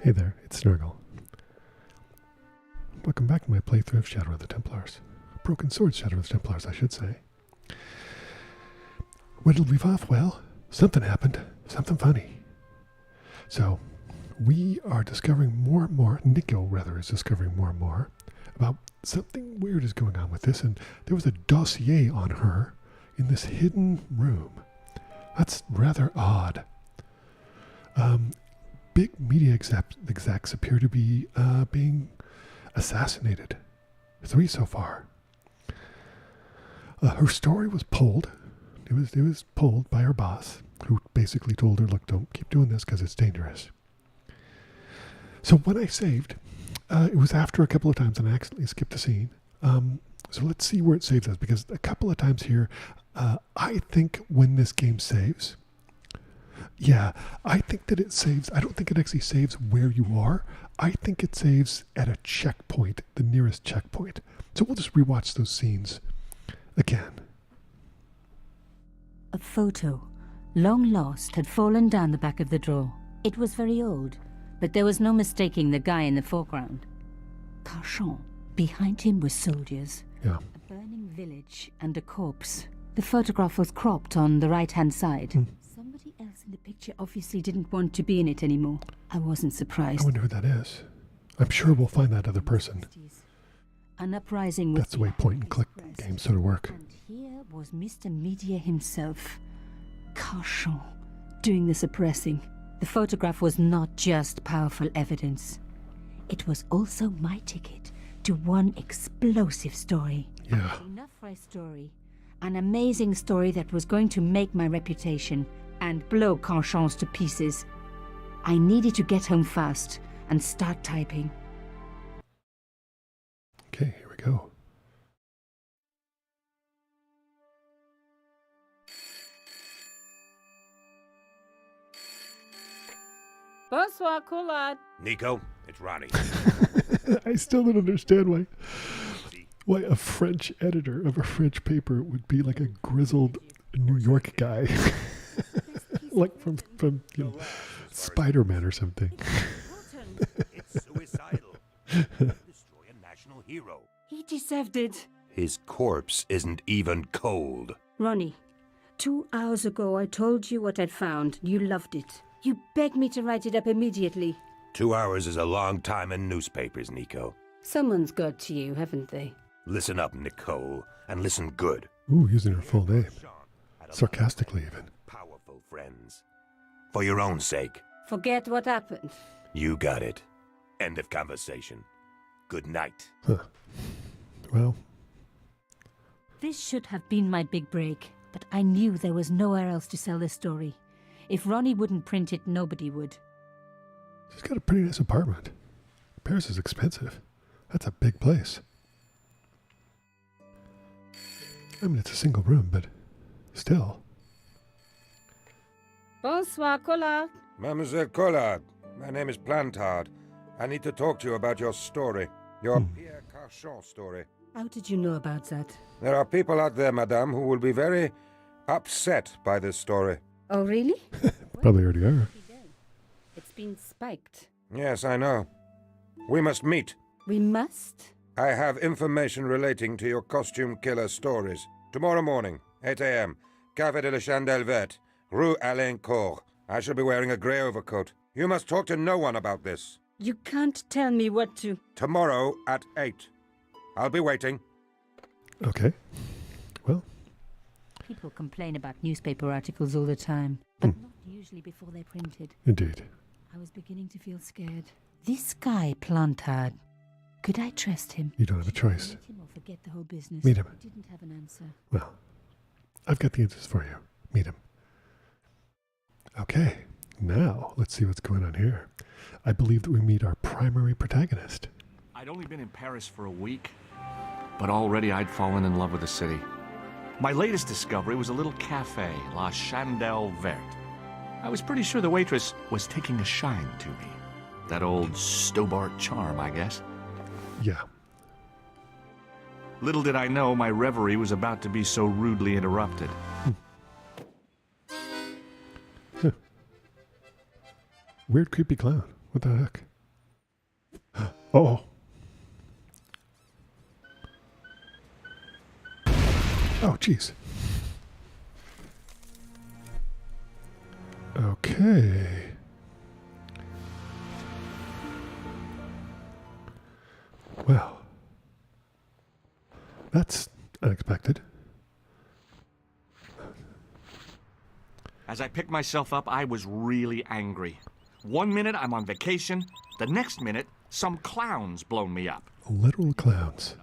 Hey there, it's Snurgle. Welcome back to my playthrough of Shadow of the Templars. Broken Sword Shadow of the Templars, I should say. Where did we leave off? Well, something happened. Something funny. So, we are discovering more and more, Nico rather is discovering more and more, about something weird is going on with this, and there was a dossier on her in this hidden room. That's rather odd. Big media execs appear to be being assassinated. 3 so far. Her story was pulled. It was pulled by her boss, who basically told her, look, don't keep doing this because it's dangerous. So when I saved, it was after a couple of times and I accidentally skipped a scene. So let's see where it saves us, because a couple of times here, I think when this game saves, yeah, I think that it saves. I don't think it actually saves where you are. I think it saves at a checkpoint, the nearest checkpoint. So we'll just rewatch those scenes again. A photo, long lost, had fallen down the back of the drawer. It was very old, but there was no mistaking the guy in the foreground. Carchon. Behind him were soldiers. Yeah. A burning village and a corpse. The photograph was cropped on the right-hand side. Somebody else in the picture obviously didn't want to be in it anymore. I wasn't surprised. I wonder who that is. I'm sure we'll find that other person. An uprising was That's the way point and click games sort of work. And here was Mr. Media himself, Carchon, doing the suppressing. The photograph was not just powerful evidence. It was also my ticket to one explosive story. Yeah. Enough for a story. An amazing story that was going to make my reputation and blow Carchon's to pieces. I needed to get home fast and start typing. Okay, here we go. Bonsoir, Collard. Nico, it's Ronnie. I still don't understand why a French editor of a French paper would be like a grizzled New York guy. Like from Spider-Man or something. It's suicidal. Destroy a national hero. He deserved it. His corpse isn't even cold. Ronnie, 2 hours ago I told you what I'd found. You loved it. You begged me to write it up immediately. 2 hours is a long time in newspapers, Nico. Someone's got to you, haven't they? Listen up, Nicole, and listen good. Ooh, using her full name. Sarcastically even. Powerful friends. For your own sake. Forget what happened. You got it. End of conversation. Good night. Huh. Well, This should have been my big break, but I knew there was nowhere else to sell this story. If Ronnie wouldn't print it, nobody would. she's got a pretty nice apartment. Paris is expensive. That's a big place. I mean, it's a single room, but still. Bonsoir, Collard. Mademoiselle Collard, my name is Plantard. I need to talk to you about your story. Your Pierre Carchon story. How did you know about that? There are people out there, madame, who will be very upset by this story. Oh, really? Probably already are. It's been spiked. Yes, I know. We must meet. We must? I have information relating to your costume killer stories. Tomorrow morning, 8 a.m., Café de la Chandelle Verte, Rue Alain Court. I shall be wearing a grey overcoat. You must talk to no one about this. You can't tell me what to... Tomorrow at 8. I'll be waiting. Okay. Well, People complain about newspaper articles all the time, but not usually before they're printed. indeed. I was beginning to feel scared. This guy, Plantard, could I trust him? You don't have a choice. Meet him or forget the whole business. Meet him. I didn't have an answer. Well, I've got the answers for you. Meet him. Okay, now let's see what's going on here. I believe that we meet our primary protagonist. I'd only been in Paris for a week, but already I'd fallen in love with the city. My latest discovery was a little cafe, La Chandelle Verte. I was pretty sure the waitress was taking a shine to me. That old Stobart charm, I guess. Yeah. Little did I know my reverie was about to be so rudely interrupted. Weird, creepy clown. What the heck? Oh. Oh, jeez. Okay. Well, that's unexpected. As I picked myself up, I was really angry. 1 minute I'm on vacation, the next minute some clown's blown me up. Literal clowns.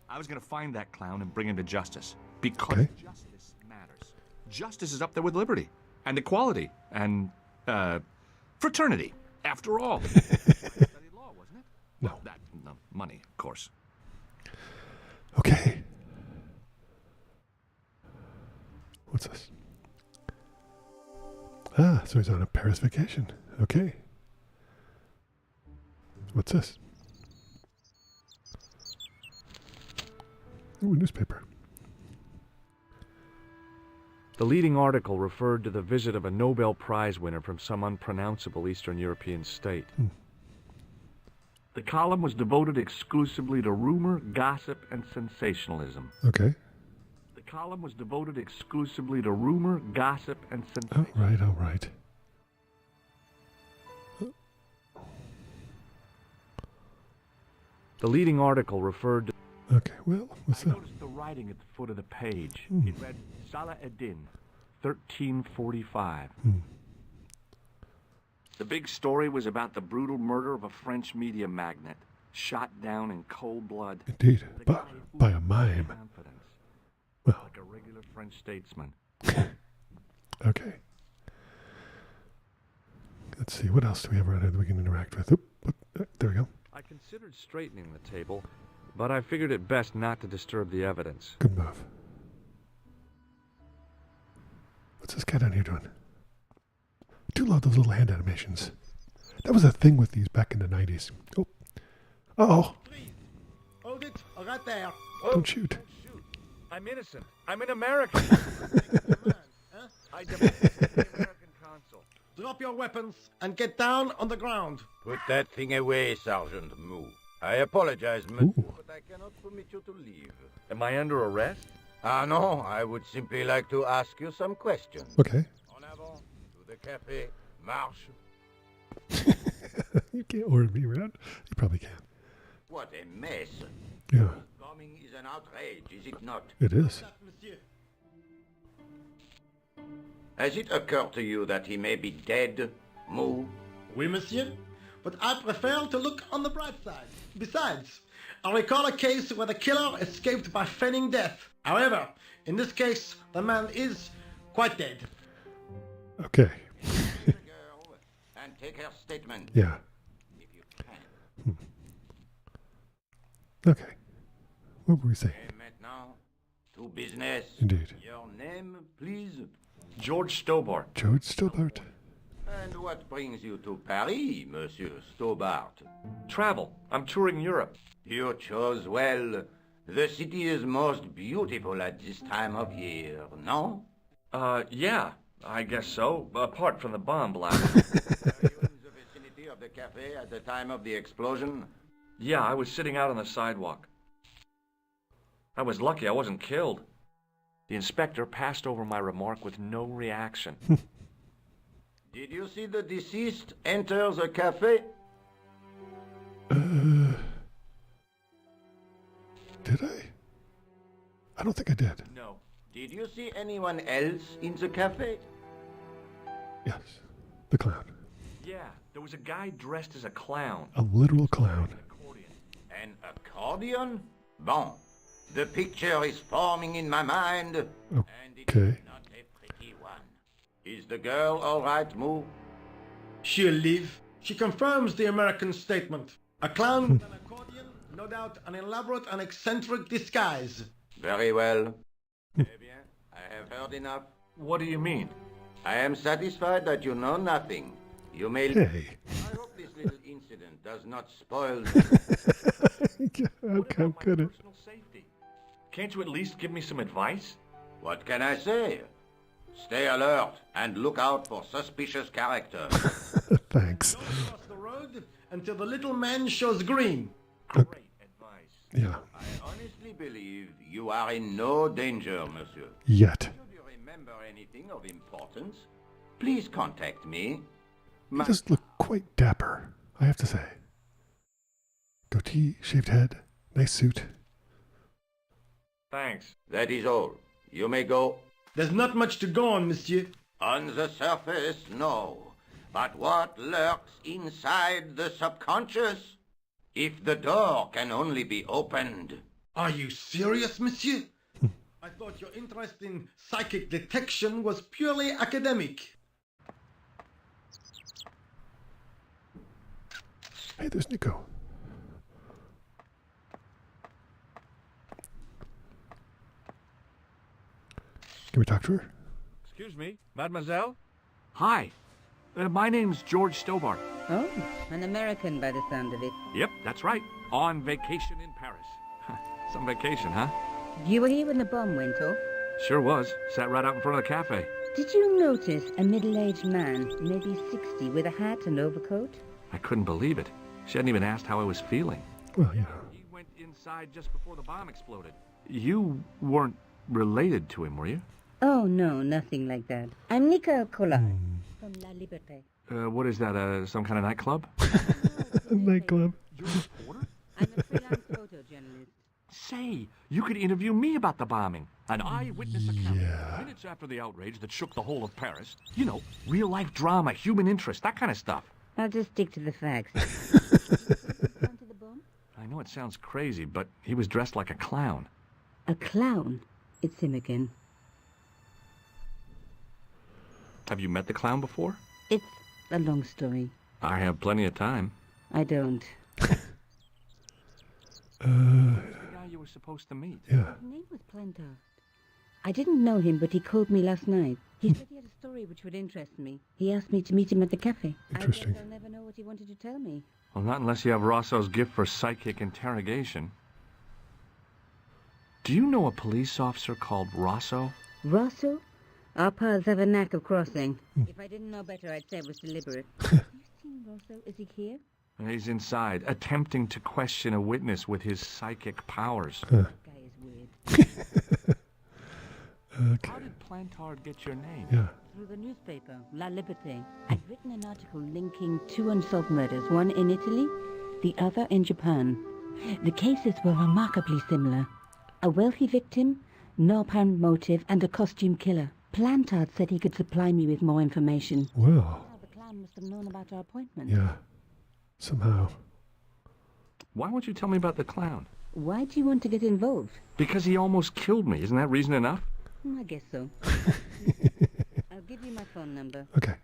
I was gonna find that clown and bring him to justice. Because Okay. justice matters. Justice is up there with liberty and equality and fraternity. After all, I studied law, wasn't it? No. No, money, of course. Okay. What's this? Ah, so he's on a Paris vacation. Okay. What's this? Ooh, a newspaper. The leading article referred to the visit of a Nobel Prize winner from some unpronounceable Eastern European state. The column was devoted exclusively to rumor, gossip, and sensationalism. Okay. The column was devoted exclusively to rumor, gossip, and All sensationalism. right, all right. The leading article referred to... Okay, well, what's I that? noticed the writing at the foot of the page. It read, Salah Eddin, 1345. The big story was about the brutal murder of a French media magnate, shot down in cold blood. Indeed, The but guy who by a oozed mime. confidence, Well, like a regular French statesman. okay. Let's see, what else do we have around here that we can interact with? Oop, there we go. I considered straightening the table, but I figured it best not to disturb the evidence. Good move. What's this guy down here doing? I do love those little hand animations. That was a thing with these back in the 90s. Oh. Uh-oh. Hold it, right there. Don't shoot. I'm innocent. I'm an American. I demand the American consul. Drop your weapons and get down on the ground. Put that thing away, Sergeant Moo. I apologize, monsieur, Ooh. but I cannot permit you to leave. Am I under arrest? Ah, no, I would simply like to ask you some questions. Okay. En avant, to the café, marche. You can't order me around. You probably can. What a mess. Yeah, Bombing is an outrage, is it not? it is. Monsieur. Has it occurred to you that he may be dead, Moo? Oui, monsieur. But I prefer to look on the bright side. Besides, I recall a case where the killer escaped by feigning death. However, in this case, the man is quite dead. Okay. The girl, and take her statement, Yeah. if you can. Okay. What were we saying? And maintenant, to business. Indeed. Your name, please? George Stobart. George Stobart. And what brings you to Paris, Monsieur Stobart? Travel. I'm touring Europe. You chose well. The city is most beautiful at this time of year, no? Yeah, I guess so. Apart from the bomb blast. Were you in the vicinity of the cafe at the time of the explosion? Yeah, I was sitting out on the sidewalk. I was lucky I wasn't killed. The inspector passed over my remark with no reaction. Did you see the deceased enter the cafe? Did I? I don't think I did. No. Did you see anyone else in the cafe? Yes. The clown. Yeah, there was a guy dressed as a clown. A literal clown. Accordion. An accordion? Bon. The picture is forming in my mind, and it Okay. is not a pretty one. Is the girl all right, Moo? She'll live. She confirms the American statement. A clown with an accordion, no doubt an elaborate and eccentric disguise. Very well. Eh bien, I have heard enough. What do you mean? I am satisfied that you know nothing. You may... Hey. I hope this little incident does not spoil... How could it? Personal safety. Can't you at least give me some advice? What can I say? Stay alert and look out for suspicious characters. Thanks. Across the road until the little man shows green. Great advice. Yeah. I honestly believe you are in no danger, monsieur. Yet. Should you remember anything of importance, please contact me. He does look quite dapper, I have to say. Goatee, shaved head, nice suit. Thanks. That is all. You may go. There's not much to go on, monsieur. On the surface, no. But what lurks inside the subconscious? If the door can only be opened. Are you serious, monsieur? I thought your interest in psychic detection was purely academic. Hey, there's Nico. Can we talk to her? Excuse me, mademoiselle? Hi. My name's George Stobart. Oh, an American by the sound of it. Yep, that's right. On vacation in Paris. Some vacation, huh? You were here when the bomb went off? Sure was. Sat right out in front of the cafe. Did you notice a middle-aged man, maybe 60, with a hat and overcoat? I couldn't believe it. She hadn't even asked how I was feeling. Well, you know. He went inside just before the bomb exploded. You weren't related to him, were you? Oh, no, nothing like that. I'm Nicole Collard from La Liberté. What is that, some kind of nightclub? Nightclub. You're a reporter? I'm a freelance photojournalist. Say, you could interview me about the bombing. An eyewitness account. Yeah. Minutes after the outrage that shook the whole of Paris. You know, real-life drama, human interest, that kind of stuff. I'll just stick to the facts. Onto the bomb? I know it sounds crazy, but he was dressed like a clown. A clown? It's him again. Have you met the clown before? It's a long story. I have plenty of time. I don't. The guy you were supposed to meet. Yeah. His name was Plantard. I didn't know him, but he called me last night. He said he had a story which would interest me. He asked me to meet him at the cafe. Interesting. I guess I'll never know what he wanted to tell me. Well, not unless you have Rosso's gift for psychic interrogation. Do you know a police officer called Rosso? Rosso? Our paths have a knack of crossing. If I didn't know better, I'd say it was deliberate. Have you seen Rosso? Is he here? He's inside, attempting to question a witness with his psychic powers. That guy is weird. How did Plantard get your name? Yeah. Through the newspaper, La Liberté. I'd written an article linking two unsolved murders, one in Italy, the other in Japan. The cases were remarkably similar. A wealthy victim, no apparent motive, and a costume killer. Plantard said he could supply me with more information. Well, The clown must have known about our appointment. yeah. Somehow. Why won't you tell me about the clown? Why do you want to get involved? Because he almost killed me. Isn't that reason enough? I guess so. I'll give you my phone number. Okay.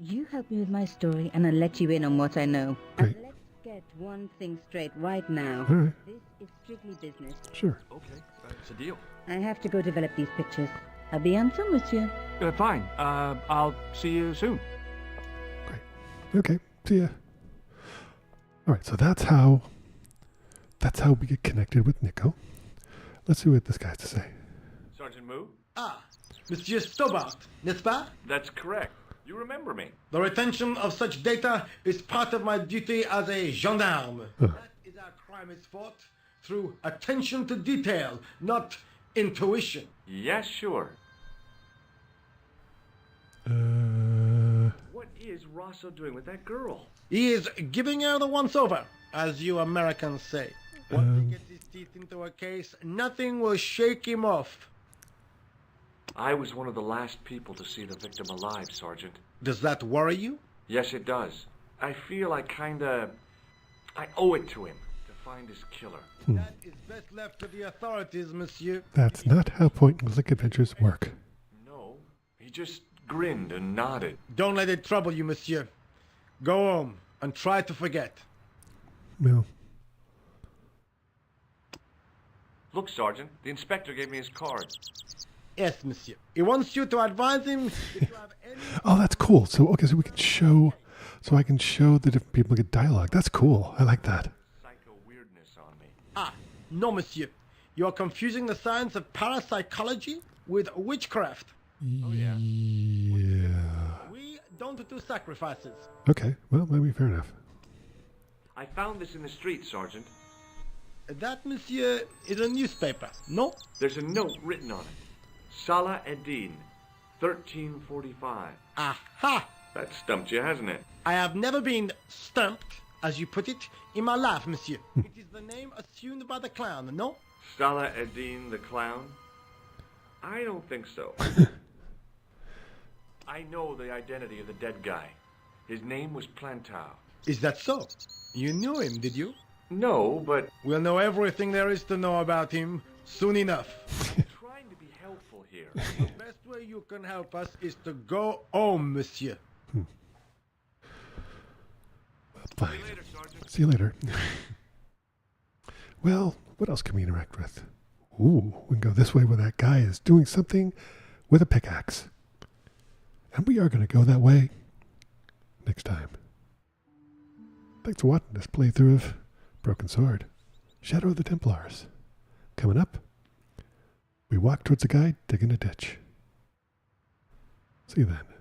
You help me with my story, and I'll let you in on what I know. Great. And let's get one thing straight right now. All right. This is strictly business. Sure. Okay, it's a deal. I have to go develop these pictures. À bientôt, monsieur. Fine. I'll see you soon. Great. Okay. See ya. All right. So that's how we get connected with Nico. Let's see what this guy has to say. Sergeant Moo? Ah, Monsieur Stobart, n'est-ce pas? That's correct. You remember me. The retention of such data is part of my duty as a gendarme. That is how crime is fought, through attention to detail, not intuition. Yes, sure. What is Rosso doing with that girl? He is giving her the once-over, as you Americans say. Once he gets his teeth into a case, nothing will shake him off. I was one of the last people to see the victim alive, Sergeant. Does that worry you? Yes, it does. I feel I owe it to him to find his killer. That is best left to the authorities, monsieur. That's not how point-and-click adventures work. No, he just grinned and nodded. Don't let it trouble you, monsieur. Go home and try to forget. Well, Look, Sergeant, the inspector gave me his card. Yes, monsieur. He wants you to advise him if you have any... oh, that's cool. So, okay, so we can show, so I can show the different people get dialogue. That's cool. I like that. Psycho weirdness on me. Ah, no, monsieur. You are confusing the science of parapsychology with witchcraft. Oh, yeah. Yeah. We don't do sacrifices. Okay. Well, maybe fair enough. I found this in the street, Sergeant. That, monsieur, is a newspaper, no? There's a note written on it. Salah Eddin, 1345. Aha! That stumped you, hasn't it? I have never been stumped, as you put it, in my life, monsieur. It is the name assumed by the clown, no? Salah Eddin the clown? I don't think so. I know the identity of the dead guy. His name was Plantow. Is that so? You knew him, did you? No, but... We'll know everything there is to know about him soon enough. I'm trying to be helpful here. The best way you can help us is to go home, monsieur. Fine. See you later, Sergeant. See you later. Well, what else can we interact with? Ooh, we can go this way where that guy is doing something with a pickaxe. And we are going to go that way next time. Thanks for watching this playthrough of Broken Sword, Shadow of the Templars. Coming up, we walk towards a guy digging a ditch. See you then.